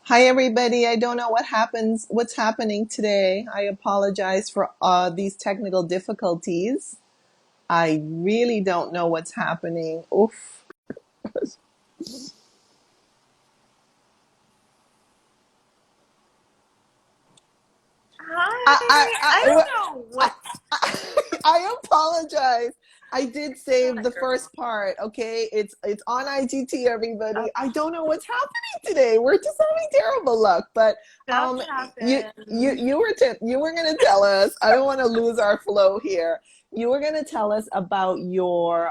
Hi, everybody. I don't know what's happening today. I apologize for these technical difficulties. I really don't know what's happening. Oof. I, I, Hi, I I, don't know I, what. I apologize. I did No, save the girl. first part. Okay, it's on IGT. Oh, Everybody. I don't know what's happening today. We're just having terrible luck. But stuff you you happens. you were you were gonna tell us. I don't want to lose our flow here. You were gonna tell us about your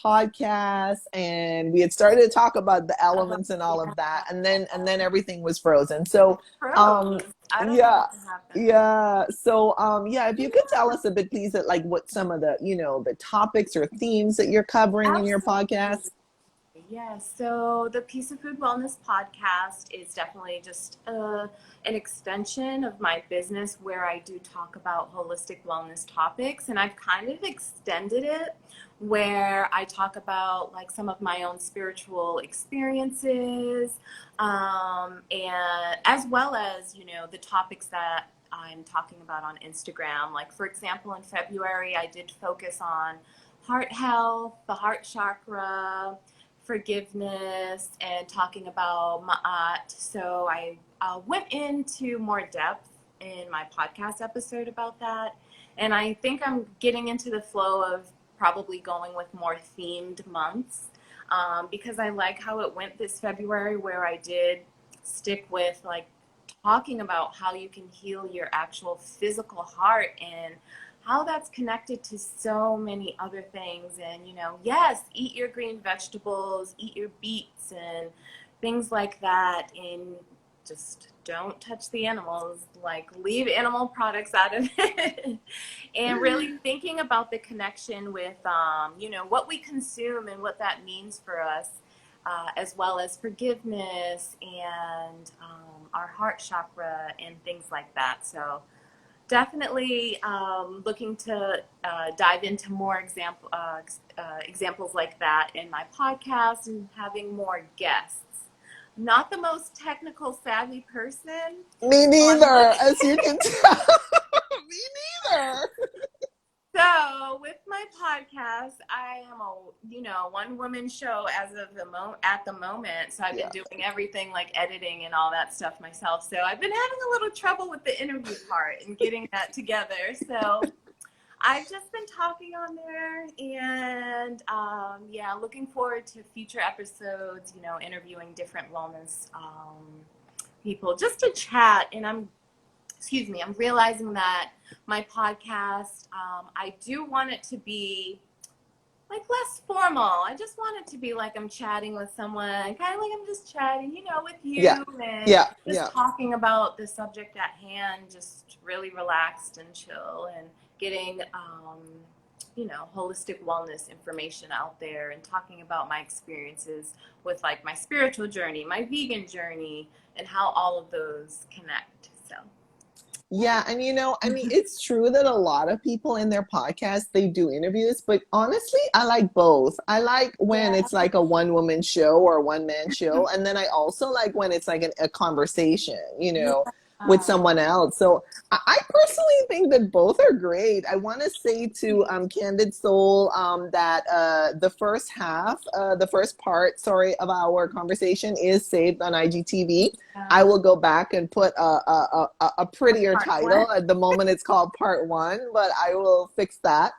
podcast, and we had started to talk about the Oh, elements and all yeah. of that, and then everything was frozen. So um Froze. I don't know yeah. what happened. Yeah. So, yeah, if you could tell us a bit, please, that like what some of the, the topics or themes that you're covering in your Absolutely. podcast. Yes, so the Piece of Food Wellness podcast is definitely just an extension of my business where I do talk about holistic wellness topics, and I've kind of extended it where I talk about like some of my own spiritual experiences, and as well as, the topics that I'm talking about on Instagram. Like, for example, in February, I did focus on heart health, the heart chakra, forgiveness, and talking about ma'at. So I went into more depth in my podcast episode about that. And I think I'm getting into the flow of probably going with more themed months, because I like how it went this February, where I did stick with like talking about how you can heal your actual physical heart and how that's connected to so many other things. And, yes, eat your green vegetables, eat your beets and things like that. And just don't touch the animals, like leave animal products out of it. And really thinking about the connection with, what we consume and what that means for us. As well as forgiveness and our heart chakra and things like that. So, definitely looking to dive into more examples like that in my podcast and having more guests. Not the most technical savvy person, Me so I'm neither, looking. as you can tell. Me neither. So with my podcast, I am a one woman show as of at the moment. So I've been Yeah. doing everything like editing and all that stuff myself. So I've been having a little trouble with the interview part and getting that together. So I've just been talking on there, and yeah, looking forward to future episodes, interviewing different wellness people just to chat. And I'm realizing that my podcast, I do want it to be like less formal. I just want it to be like I'm chatting with someone, kind of like I'm just chatting, with Yeah. you and Yeah. just Yeah. talking about the subject at hand, just really relaxed and chill and getting, holistic wellness information out there and talking about my experiences with like my spiritual journey, my vegan journey, and how all of those connect. So, Yeah, and I mean, it's true that a lot of people in their podcast they do interviews, but honestly, I like both. I like when yeah. it's like a one woman show or a one man show, and then I also like when it's like a conversation, Yeah. with someone else. So I personally think that both are great. I want to say to Candid Soul that the first part, sorry, of our conversation is saved on IGTV. I will go back and put a prettier Part one. title. At the moment, it's called Part One, but I will fix that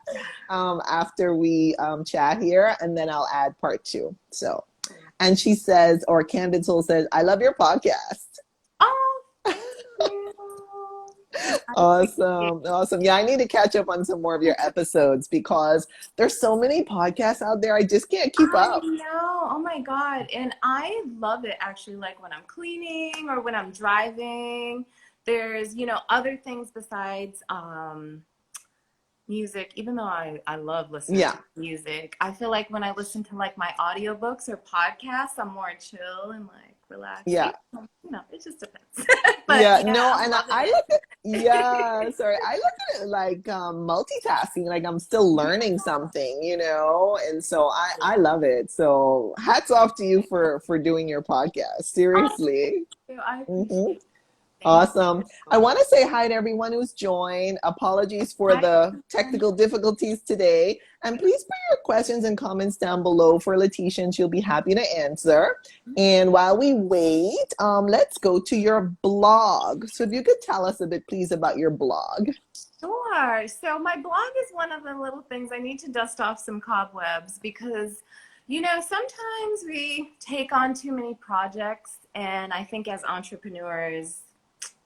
after we chat here, and then I'll add Part Two. So, and she says, or Candid Soul says, "I love your podcast." Oh, thank you. I appreciate Awesome. Awesome. Yeah, I need to catch up on some more of your it. episodes because there's so many podcasts out there. I just can't keep I up. know. Oh my God. And I love it actually, like when I'm cleaning or when I'm driving. There's, other things besides music, even though I love listening Yeah. to music. I feel like when I listen to like my audiobooks or podcasts, I'm more chill and like relax. Yeah. It just depends. But Yeah, yeah, no, I'm and loving I it. look at, yeah, sorry, I look at it like multitasking, like I'm still learning something, and so I love it. So hats off to you for doing your podcast. Oh, Seriously. thank you. I Hmm. appreciate it. Thank Awesome. I you. want to say hi to everyone who's joined. Apologies for Hi, the everyone. technical difficulties today. And please put your questions and comments down below for Letitia, and she'll be happy to answer. And while we wait, let's go to your blog. So if you could tell us a bit, please, about your blog. Sure. So my blog is one of the little things I need to dust off some cobwebs because, sometimes we take on too many projects, and I think as entrepreneurs,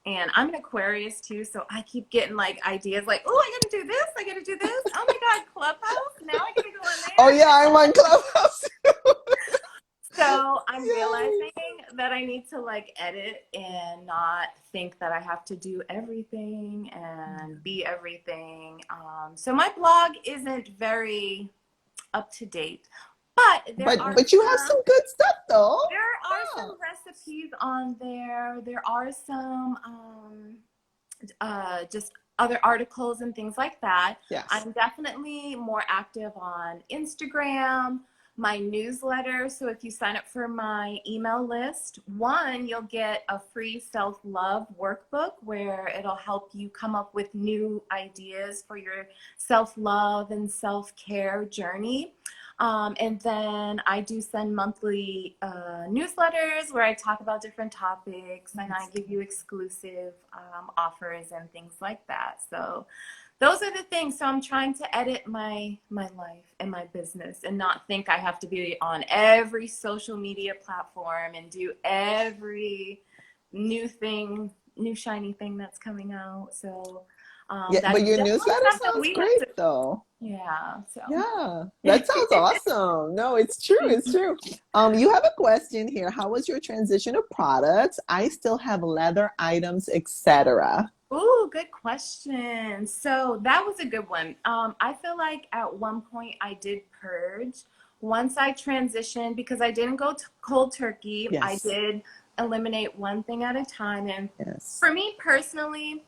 and I'm an Aquarius too, so I keep getting like ideas like, oh, I gotta do this, I gotta do this. Oh my God, Clubhouse, now I gotta go in Oh, there. yeah, I'm on Clubhouse. So I'm Yay. realizing that I need to like edit and not think that I have to do everything and be everything. So my blog isn't very up to date, but But you have some good stuff, though. there are Yeah. some recipes on there. There are some just other articles and things like that. Yes. I'm definitely more active on Instagram, my newsletter. So if you sign up for my email list, one, you'll get a free self-love workbook where it'll help you come up with new ideas for your self-love and self-care journey. And then I do send monthly newsletters where I talk about different topics and I give you exclusive offers and things like that. So those are the things. So I'm trying to edit my life and my business and not think I have to be on every social media platform and do every new thing, new shiny thing that's coming out. So Yeah, that's but your definitely newsletter something sounds we have great, to, though. yeah. So. Yeah, that sounds awesome. No, it's true. It's true. You have a question here. How was your transition of products? I still have leather items, etc. Ooh, good question. So that was a good one. I feel like at one point I did purge. Once I transitioned, because I didn't go cold turkey, I Yes. did eliminate one thing at a time. And Yes. for me personally,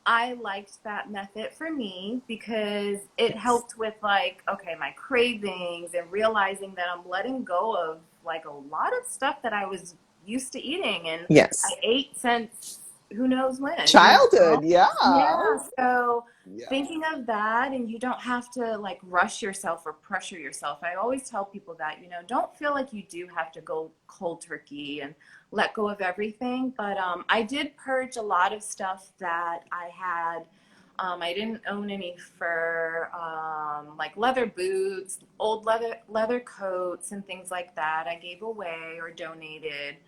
I liked that method for me because it Yes. helped with like, okay, my cravings and realizing that I'm letting go of like a lot of stuff that I was used to eating and I Yes. ate since who knows when. Childhood. Yeah. Yeah, so Yeah. thinking of that, and you don't have to like rush yourself or pressure yourself. I always tell people that, don't feel like you do have to go cold turkey and let go of everything. But I did purge a lot of stuff that I had. I didn't own any fur, like leather boots, old leather coats, and things like that. I gave away or donated.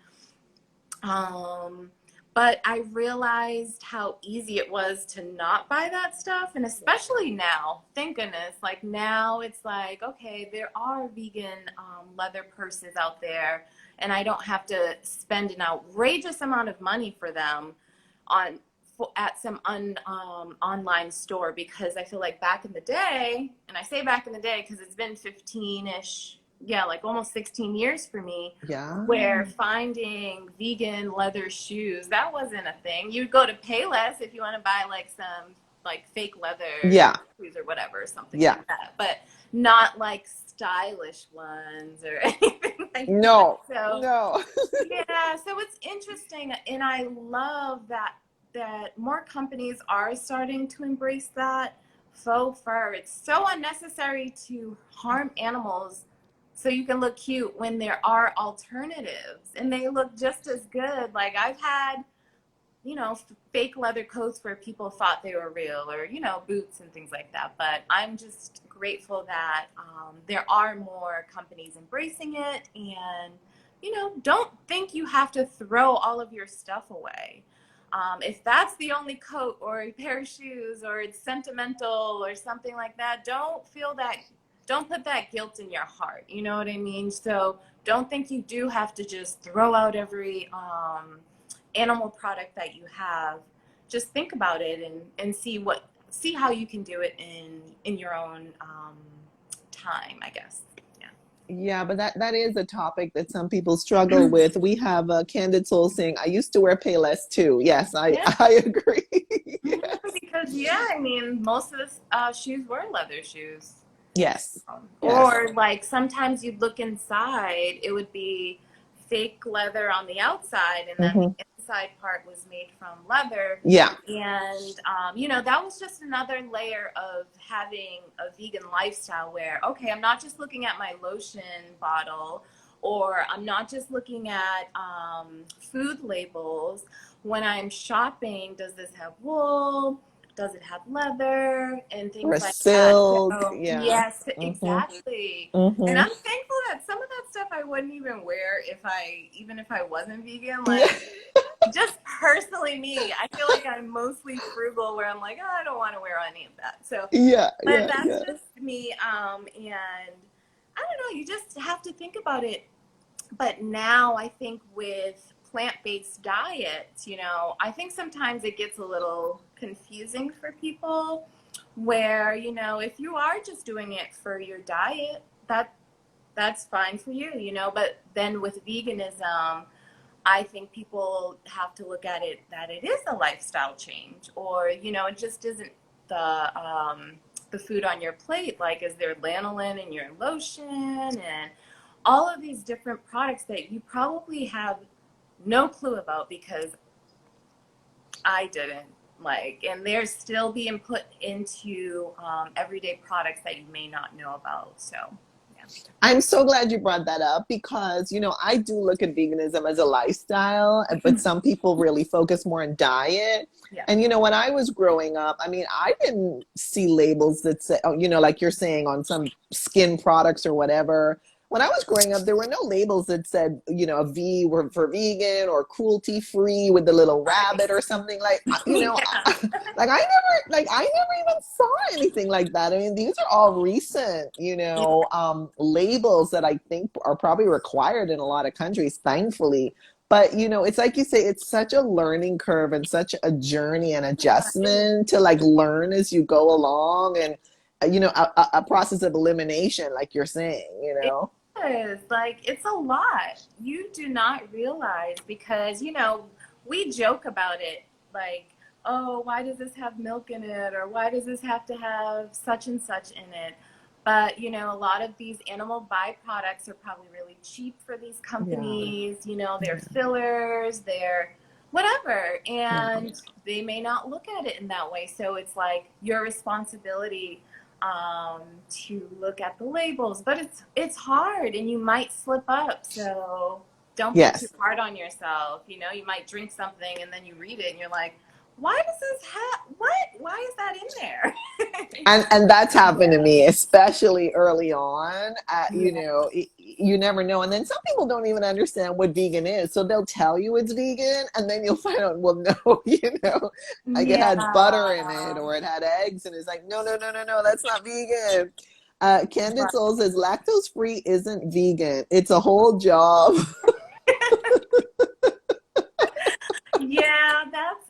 Um, but I realized how easy it was to not buy that stuff. And especially now, thank goodness, like now it's like, okay, there are vegan leather purses out there, and I don't have to spend an outrageous amount of money for them on at some online store because I feel like back in the day, and I say back in the day because it's been 15-ish, yeah, like almost 16 years for me, Yeah. where finding vegan leather shoes, that wasn't a thing. You'd go to Payless if you want to buy like some like fake leather Yeah. shoes or whatever, something Yeah. like that, but not like stylish ones or anything like that. No. So No. yeah, so it's interesting, and I love that more companies are starting to embrace that faux fur. It's so unnecessary to harm animals so you can look cute when there are alternatives and they look just as good. Like I've had, fake leather coats where people thought they were real or, boots and things like that. But I'm just grateful that there are more companies embracing it and, don't think you have to throw all of your stuff away. If that's the only coat or a pair of shoes or it's sentimental or something like that, don't put that guilt in your heart. You know what I mean? So don't think you do have to just throw out every animal product that you have. Just think about it and see how you can do it in your own time, I guess. Yeah. Yeah, but that is a topic that some people struggle with. We have a Candid Soul saying, I used to wear Payless too. Yes, Yeah. I agree. Yes. Because yeah, I mean, most of the shoes were leather shoes. Yes. Yes. Or like sometimes you'd look inside, it would be fake leather on the outside, and then Hmm. the inside part was made from leather. Yeah. And, that was just another layer of having a vegan lifestyle where, okay, I'm not just looking at my lotion bottle, or I'm not just looking at food labels. When I'm shopping, does this have wool? Does it have leather and Or things like that? silk. So Yeah. yes, Hmm. exactly. And Hmm. I'm thankful that some of that stuff I wouldn't even wear even if I wasn't vegan. Yeah. Like just personally me, I feel like I'm mostly frugal where I'm like, oh, I don't want to wear any of that. So, Yeah. but Yeah. that's Yeah. just me. And I don't know, you just have to think about it. But now I think with plant-based diets, I think sometimes it gets a little confusing for people where, if you are just doing it for your diet, that's fine for you, but then with veganism, I think people have to look at it that it is a lifestyle change, or it just isn't the food on your plate. Like, is there lanolin in your lotion and all of these different products that you probably have no clue about because I didn't like, and they're still being put into everyday products that you may not know about. So, yeah. I'm so glad you brought that up because, I do look at veganism as a lifestyle, but some people really focus more on diet. Yeah. And, when I was growing up, I mean, I didn't see labels that say, oh, like you're saying on some skin products or whatever. When I was growing up, there were no labels that said, a V were for vegan or cruelty free with the little Right. rabbit or something like, Yeah. I never even saw anything like that. I mean, these are all recent, labels that I think are probably required in a lot of countries, thankfully. But, it's like you say, it's such a learning curve and such a journey and adjustment to like learn as you go along, and, a process of elimination, like you're saying. Is like it's a lot. You do not realize because we joke about it like, oh, why does this have milk in it, or why does this have to have such and such in it? But a lot of these animal byproducts are probably really cheap for these Yeah. companies. They're fillers, they're whatever, Yeah. and they may not look at it in that way. So it's like your responsibility to look at the labels, but it's hard and you might slip up. So don't be too Yes. hard on yourself. You might drink something and then you read it and you're like, why does this what? Why is that in there? And that's happened to me, especially early on. Yeah. You never know. And then some people don't even understand what vegan is. So they'll tell you it's vegan, and then you'll find out, well, no, like it Yeah. had butter in it or it had eggs, and it's like, no, no, no, no, no, that's not vegan. Candid Soul says lactose free isn't vegan. It's a whole job. Yeah,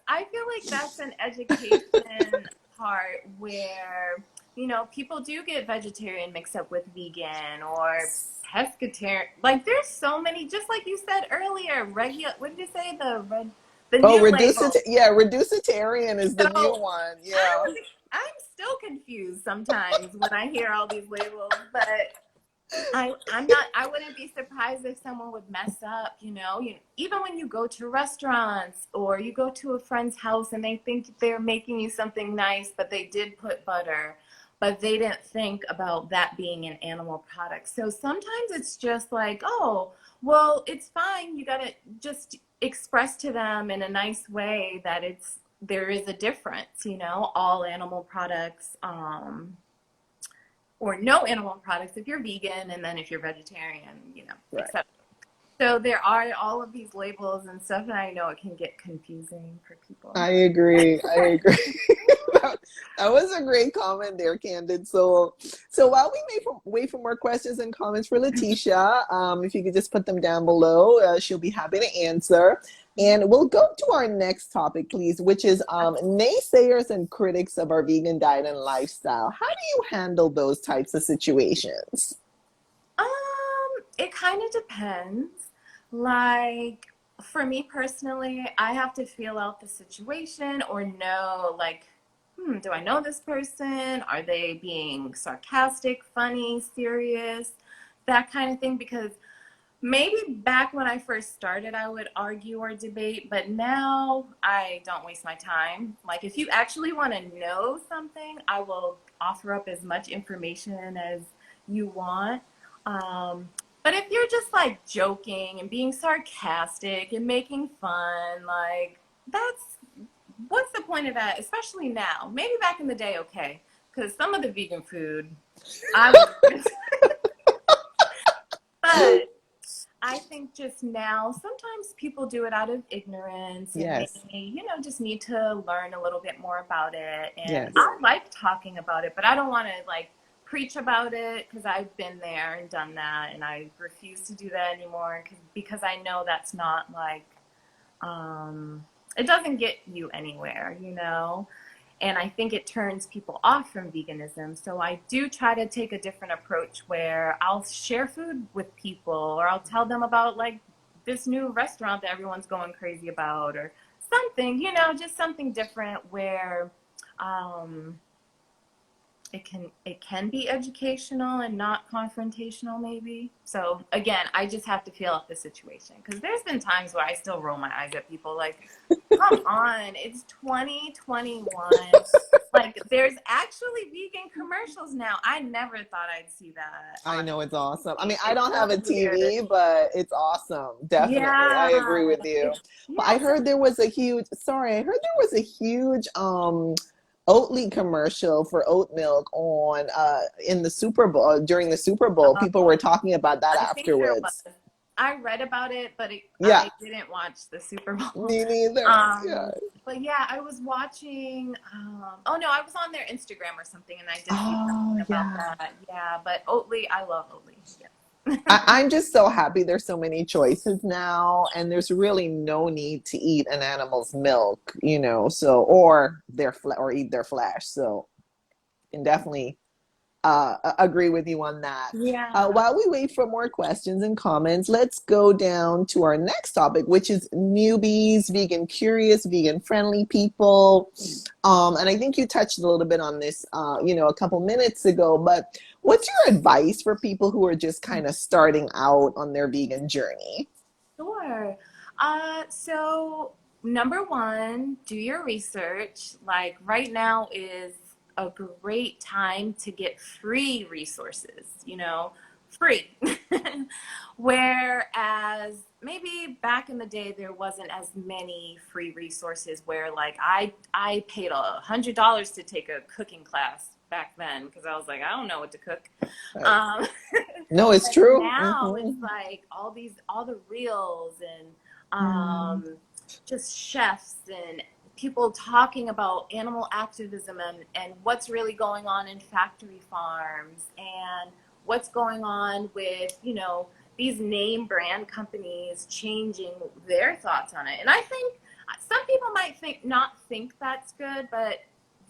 I feel like that's an education part where, people do get vegetarian mixed up with vegan or pescatarian. Like there's so many, just like you said earlier, what did you say? The Oh, new label. reducitarian is the new So one. Yeah. I'm still confused sometimes when I hear all these labels, but I wouldn't be surprised if someone would mess up, even when you go to restaurants or you go to a friend's house and they think they're making you something nice, but they did put butter, but they didn't think about that being an animal product. So sometimes it's just like, oh, well, it's fine. You got to just express to them in a nice way that there is a difference, all animal products, or no animal products if you're vegan, and then if you're vegetarian, Right. etc. So there are all of these labels and stuff, and I know it can get confusing for people. I agree. I agree. That was a great comment there, Candid. So while we wait for more questions and comments for Letitia, if you could just put them down below, she'll be happy to answer. And we'll go to our next topic, please, which is naysayers and critics of our vegan diet and lifestyle. How do you handle those types of situations? It kind of depends. Like, for me personally, I have to feel out the situation or know, like, do I know this person? Are they being sarcastic, funny, serious? That kind of thing. Because maybe back when I first started, I would argue or debate, but now I don't waste my time. Like, if you actually want to know something, I will offer up as much information as you want. But if you're just like joking and being sarcastic and making fun, like, that's what's the point of that? Especially now. Maybe back in the day, okay, because some of the vegan food, I was, but I think just now, sometimes people do it out of ignorance and they, Yes. just need to learn a little bit more about it. And Yes. I like talking about it, but I don't want to like preach about it because I've been there and done that. And I refuse to do that anymore because I know that's not like, it doesn't get you anywhere. And I think it turns people off from veganism. So I do try to take a different approach where I'll share food with people or I'll tell them about like this new restaurant that everyone's going crazy about or something, just something different where um, it can be educational and not confrontational maybe. So again, I just have to feel out the situation because there's been times where I still roll my eyes at people like, come on, it's 2021. Like, there's actually vegan commercials now. I never thought I'd see that I on know it's awesome. I mean, I It's don't have a so weird. TV, but it's awesome. Definitely. I agree Yeah. with you. But I Yeah. heard there was a huge, sorry, I heard there was a huge Oatly commercial for oat milk on in the Super Bowl during the Super Bowl. People were talking about that I think there was. afterwards. I read about it, but Yeah, I didn't watch the Super Bowl. me neither. Yeah. Um, but yeah, I was watching. Oh no, I was on their Instagram or something, and I did see Oh, something about yeah. that. Yeah, but Oatly, I love Oatly. Yeah. I'm just so happy there's so many choices now, and there's really no need to eat an animal's milk, so or or eat their flesh. So, can definitely agree with you on that. Yeah. While we wait for more questions and comments, let's go down to our next topic, which is newbies, vegan curious, vegan friendly people. And I think you touched a little bit on this, a couple minutes ago, but what's your advice for people who are just kind of starting out on their vegan journey? Sure. So number one, do your research. Like right now is a great time to get free resources, free. Whereas maybe back in the day there wasn't as many free resources where like I paid $100 to take a cooking class back then because I was like, I don't know what to cook. Right. Um, No, it's but true. now it's Mm-hmm. like all the reels and Mm. just chefs and people talking about animal activism and what's really going on in factory farms and what's going on with, these name brand companies changing their thoughts on it. And I think some people might not think that's good, but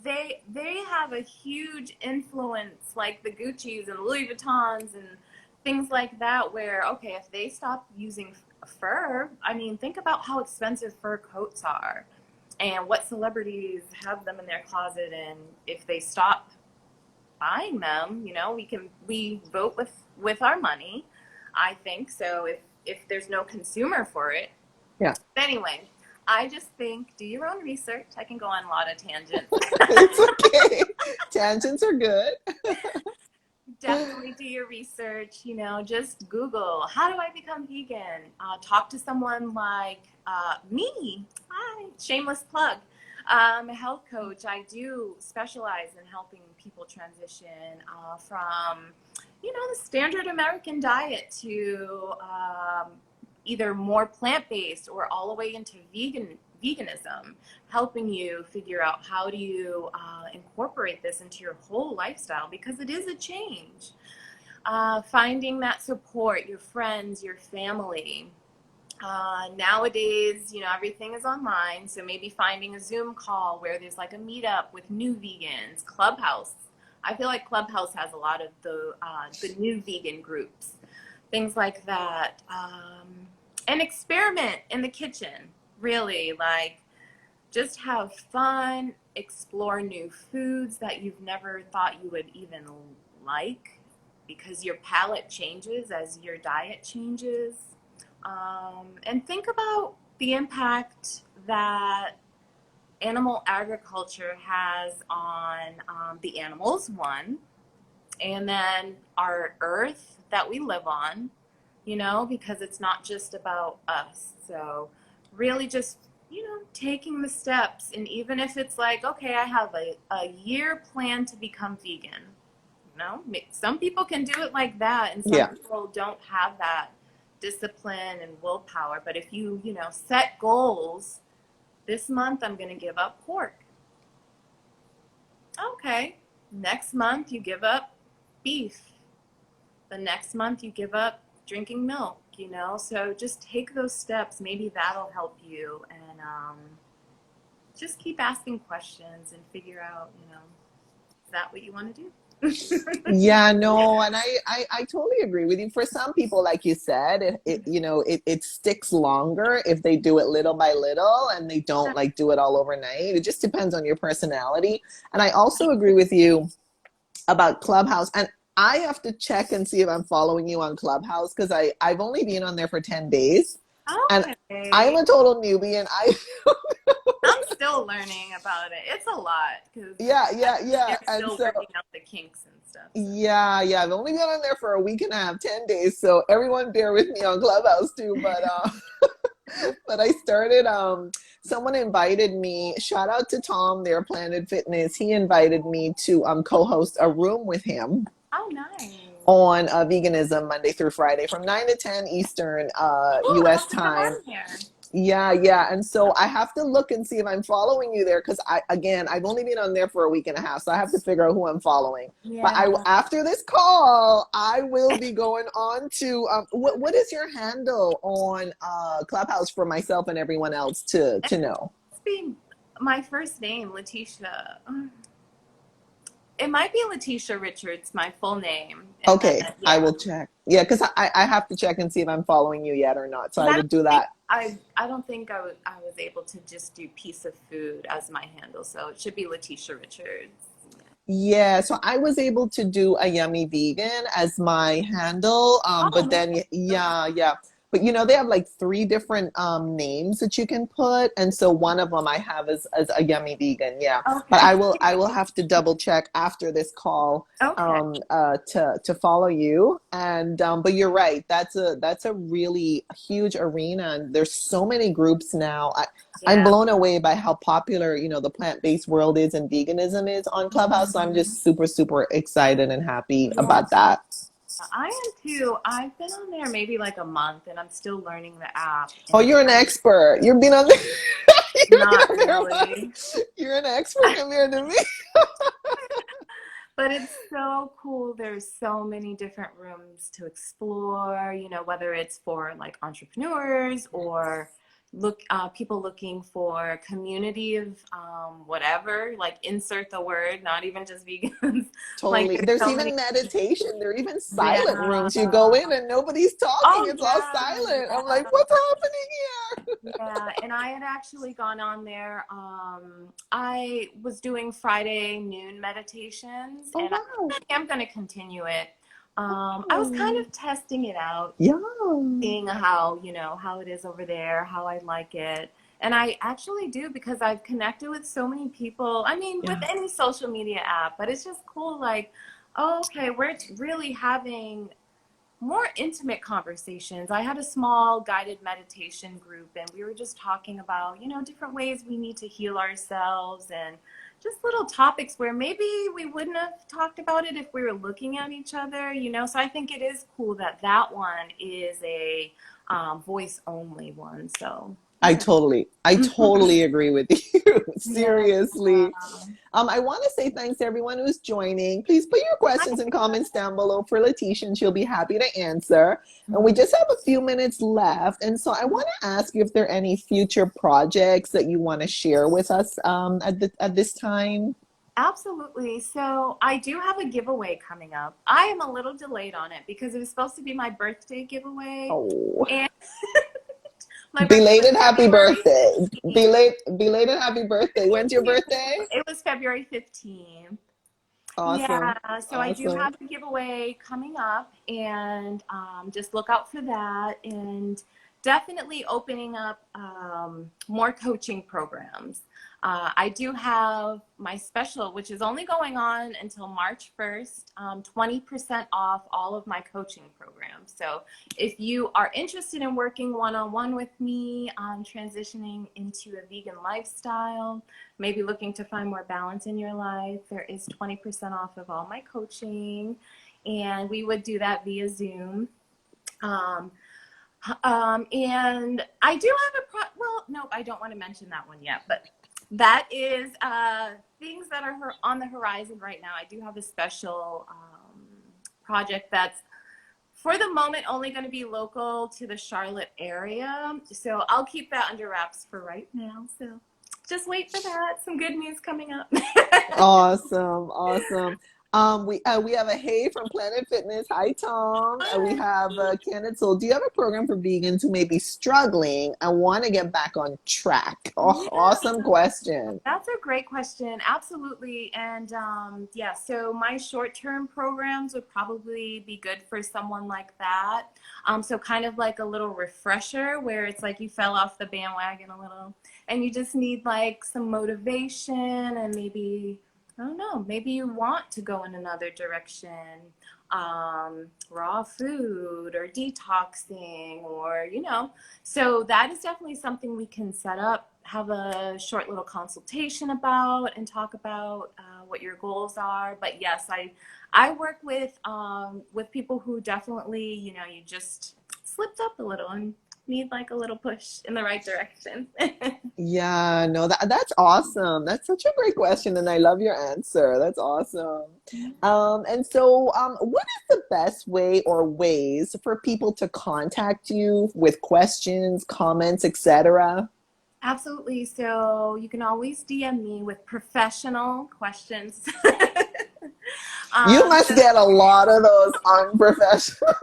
they have a huge influence, like the Gucci's and Louis Vuittons and things like that, where okay, if they stop using fur, I mean, think about how expensive fur coats are and what celebrities have them in their closet, and if they stop buying them, we vote with our money, I think. So if there's no consumer for it. Yeah. But anyway, I just think do your own research. I can go on a lot of tangents. It's okay. Tangents are good. Definitely do your research, just Google, how do I become vegan? Talk to someone like me. Hi, shameless plug. I'm a health coach. I do specialize in helping people transition from, the standard American diet to either more plant-based or all the way into veganism, helping you figure out how do you incorporate this into your whole lifestyle because it is a change. Finding that support, your friends, your family. Nowadays, everything is online, so maybe finding a Zoom call where there's like a meetup with new vegans, Clubhouse. I feel like Clubhouse has a lot of the new vegan groups things like that. And experiment in the kitchen, really, like just have fun, explore new foods that you've never thought you would even like, because your palate changes as your diet changes. And think about the impact that animal agriculture has on the animals, one, and then our earth that we live on, because it's not just about us. So really just, taking the steps. And even if it's like, okay, I have a year plan to become vegan, some people can do it like that, and some people don't have that discipline and willpower. But if you, set goals, this month I'm going to give up pork. Okay. Next month you give up beef. The next month you give up drinking milk, So just take those steps. Maybe that'll help you. And just keep asking questions and figure out, is that what you want to do? Yeah, no, and I totally agree with you. For some people, like you said, it sticks longer if they do it little by little and they don't like do it all overnight. It just depends on your personality. And I also agree with you about Clubhouse. And I have to check and see if I'm following you on Clubhouse, because I've only been on there for 10 days. Okay. And I'm a total newbie, and I'm still learning about it. It's a lot. Yeah. They're And still so, working out the kinks and stuff. So. Yeah. I've only been on there for a week and a half, 10 days. So everyone bear with me on Clubhouse too. But but I started, someone invited me, shout out to Tom, their Planet Fitness. He invited me to co-host a room with him. Oh, nice. On veganism Monday through Friday from 9 to 10 Eastern US time. Yeah. And so I have to look and see if I'm following you there, because I've only been on there for a week and a half, so I have to figure out who I'm following. Yeah. But after this call, I will be going on to what is your handle on Clubhouse for myself and everyone else to know? It's being my first name, Letitia. It might be Letitia Richards, my full name. Okay, then, I will check. Yeah, because I have to check and see if I'm following you yet or not. So I would do that. I don't think I was able to just do piece of food as my handle. So it should be Letitia Richards. Yeah, so I was able to do a yummy vegan as my handle. But then, yeah. But they have like 3 different names that you can put, and so one of them I have as a yummy vegan. Yeah, okay. But I will have to double check after this call to follow you. And but you're right, that's a really huge arena, and there's so many groups now. I'm blown away by how popular the plant-based world is and veganism is on Clubhouse. So I'm just super, super excited and happy about that. I am too. I've been on there maybe like a month, and I'm still learning the app. Oh, you're an expert. You've been on there. Not really. You're an expert compared to me. But it's so cool. There's so many different rooms to explore, whether it's for like entrepreneurs or people looking for community of whatever, like insert the word, not even just vegans. Totally. Like, there's so even meditation. There are even silent rooms. You go in and nobody's talking. It's all silent. I'm like, what's happening here? Yeah, and I had actually gone on there. I was doing Friday noon meditations, and I'm going to continue it. I was kind of testing it out, seeing how it is over there, how I like it. And I actually do, because I've connected with so many people. I mean, with any social media app, but it's just cool. Like, okay, we're really having more intimate conversations. I had a small guided meditation group, and we were just talking about, different ways we need to heal ourselves, and just little topics where maybe we wouldn't have talked about it if we were looking at each other, So I think it is cool that one is a voice only one. So I totally agree with you. Seriously. Yeah. I want to say thanks to everyone who's joining. Please put your questions and comments down below for Letitia, and she'll be happy to answer. And we just have a few minutes left. And so I want to ask you if there are any future projects that you want to share with us at this time. Absolutely. So I do have a giveaway coming up. I am a little delayed on it because it was supposed to be my birthday giveaway. Oh, And my birthday was belated happy February birthday. 15th. Belated happy birthday. When's Thank your you. birthday? It was February 15th. Awesome. Yeah, so I do Awesome. have a giveaway coming up, and just look out for that. And definitely opening up more coaching programs. I do have my special, which is only going on until March 1st, 20% off all of my coaching programs. So if you are interested in working one-on-one with me on transitioning into a vegan lifestyle, maybe looking to find more balance in your life, there is 20% off of all my coaching, and we would do that via Zoom. Um, and I do have well, no, I don't want to mention that one yet, but that is things that are on the horizon right now. I do have a special project that's for the moment only going to be local to the Charlotte area. So I'll keep that under wraps for right now. So just wait for that. Some good news coming up. Awesome, awesome. We have a Hey from Planet Fitness. Hi, Tom. And we have Candace. So, do you have a program for vegans who may be struggling and want to get back on track? Oh, Yeah. awesome question. That's a great question. Absolutely. And yeah, so my short-term programs would probably be good for someone like that. So kind of like a little refresher where it's like you fell off the bandwagon a little and you just need like some motivation and maybe, I don't know, maybe you want to go in another direction. Raw food or detoxing or, so that is definitely something we can set up, have a short little consultation about and talk about what your goals are. But yes, I work with people who definitely, you just slipped up a little and need like a little push in the right direction. Yeah, no, that's awesome. That's such a great question, and I love your answer. That's awesome. And so, what is the best way or ways for people to contact you with questions, comments, etc.? Absolutely. So you can always DM me with professional questions. You must So get a lot of those unprofessional.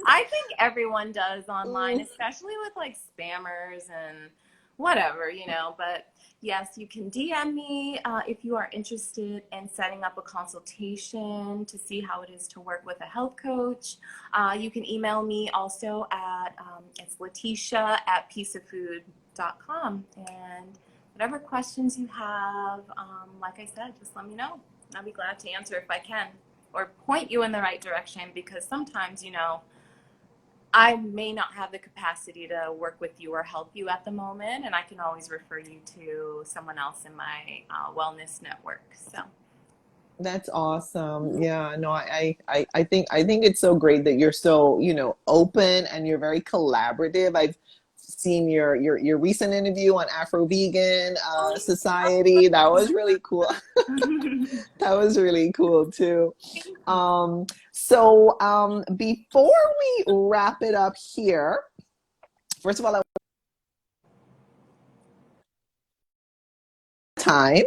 I think everyone does online, Mm. especially with like spammers and whatever, But yes, you can DM me if you are interested in setting up a consultation to see how it is to work with a health coach. You can email me also at it's Letitia@peaceoffood.com. And whatever questions you have, like I said, just let me know. I'll be glad to answer if I can or point you in the right direction because sometimes, I may not have the capacity to work with you or help you at the moment, and I can always refer you to someone else in my wellness network. So, That's awesome. Yeah, no, I think it's so great that you're so, open and you're very collaborative. I've seen your recent interview on Afro Vegan Society. That was really cool. That was really cool too. So before we wrap it up here, first of all, I time.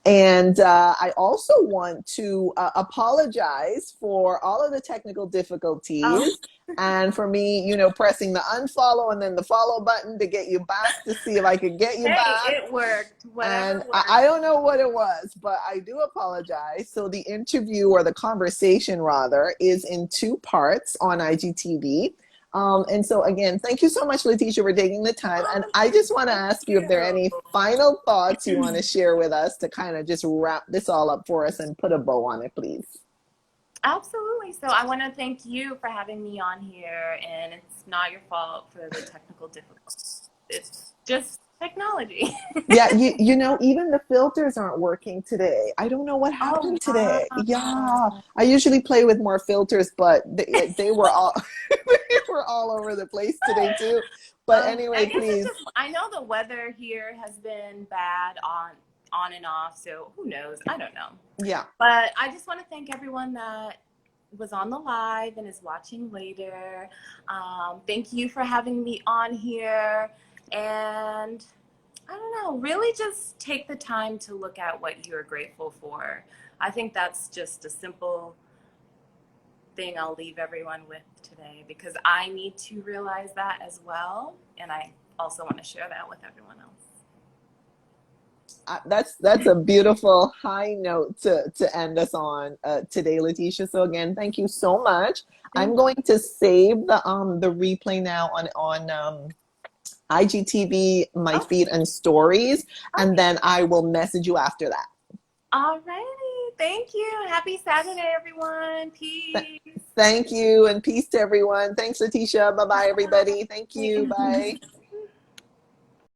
And I also want to apologize for all of the technical oh, difficulties and for me, pressing the unfollow and then the follow button to get you back to see if I could get you hey, back. it worked. And Whatever I works. don't know what it was, but I do apologize. So the interview or the conversation rather is in two parts on IGTV. And so again, thank you so much, Letitia, for taking the time. And Oh, I just want to thank ask you if there are you. any final thoughts you want to share with us to kind of just wrap this all up for us and put a bow on it, please. Absolutely. So I want to thank you for having me on here, and it's not your fault for the technical difficulties. It's just technology. Yeah, even the filters aren't working today. I don't know what Oh, happened today. Yeah, wow. I usually play with more filters, but they were all they were all over the place today too. But I anyway, guess it's please. just I know the weather here has been bad on and off, so who knows? I don't know. Yeah, But I just want to thank everyone that was on the live and is watching later. Thank you for having me on here, and I don't know, really just take the time to look at what you're grateful for. I think that's just a simple thing I'll leave everyone with today, because I need to realize that as well. And I also want to share that with everyone else. That's a beautiful high note to end us on today, Letitia. So again, thank you so much. I'm going to save the replay now on IGTV, my feed and stories, and then I will message you after that. All righty. Thank you. Happy Saturday, everyone. Peace. Thank you, and peace to everyone. Thanks, Letitia. Bye-bye, everybody. Thank you. Bye.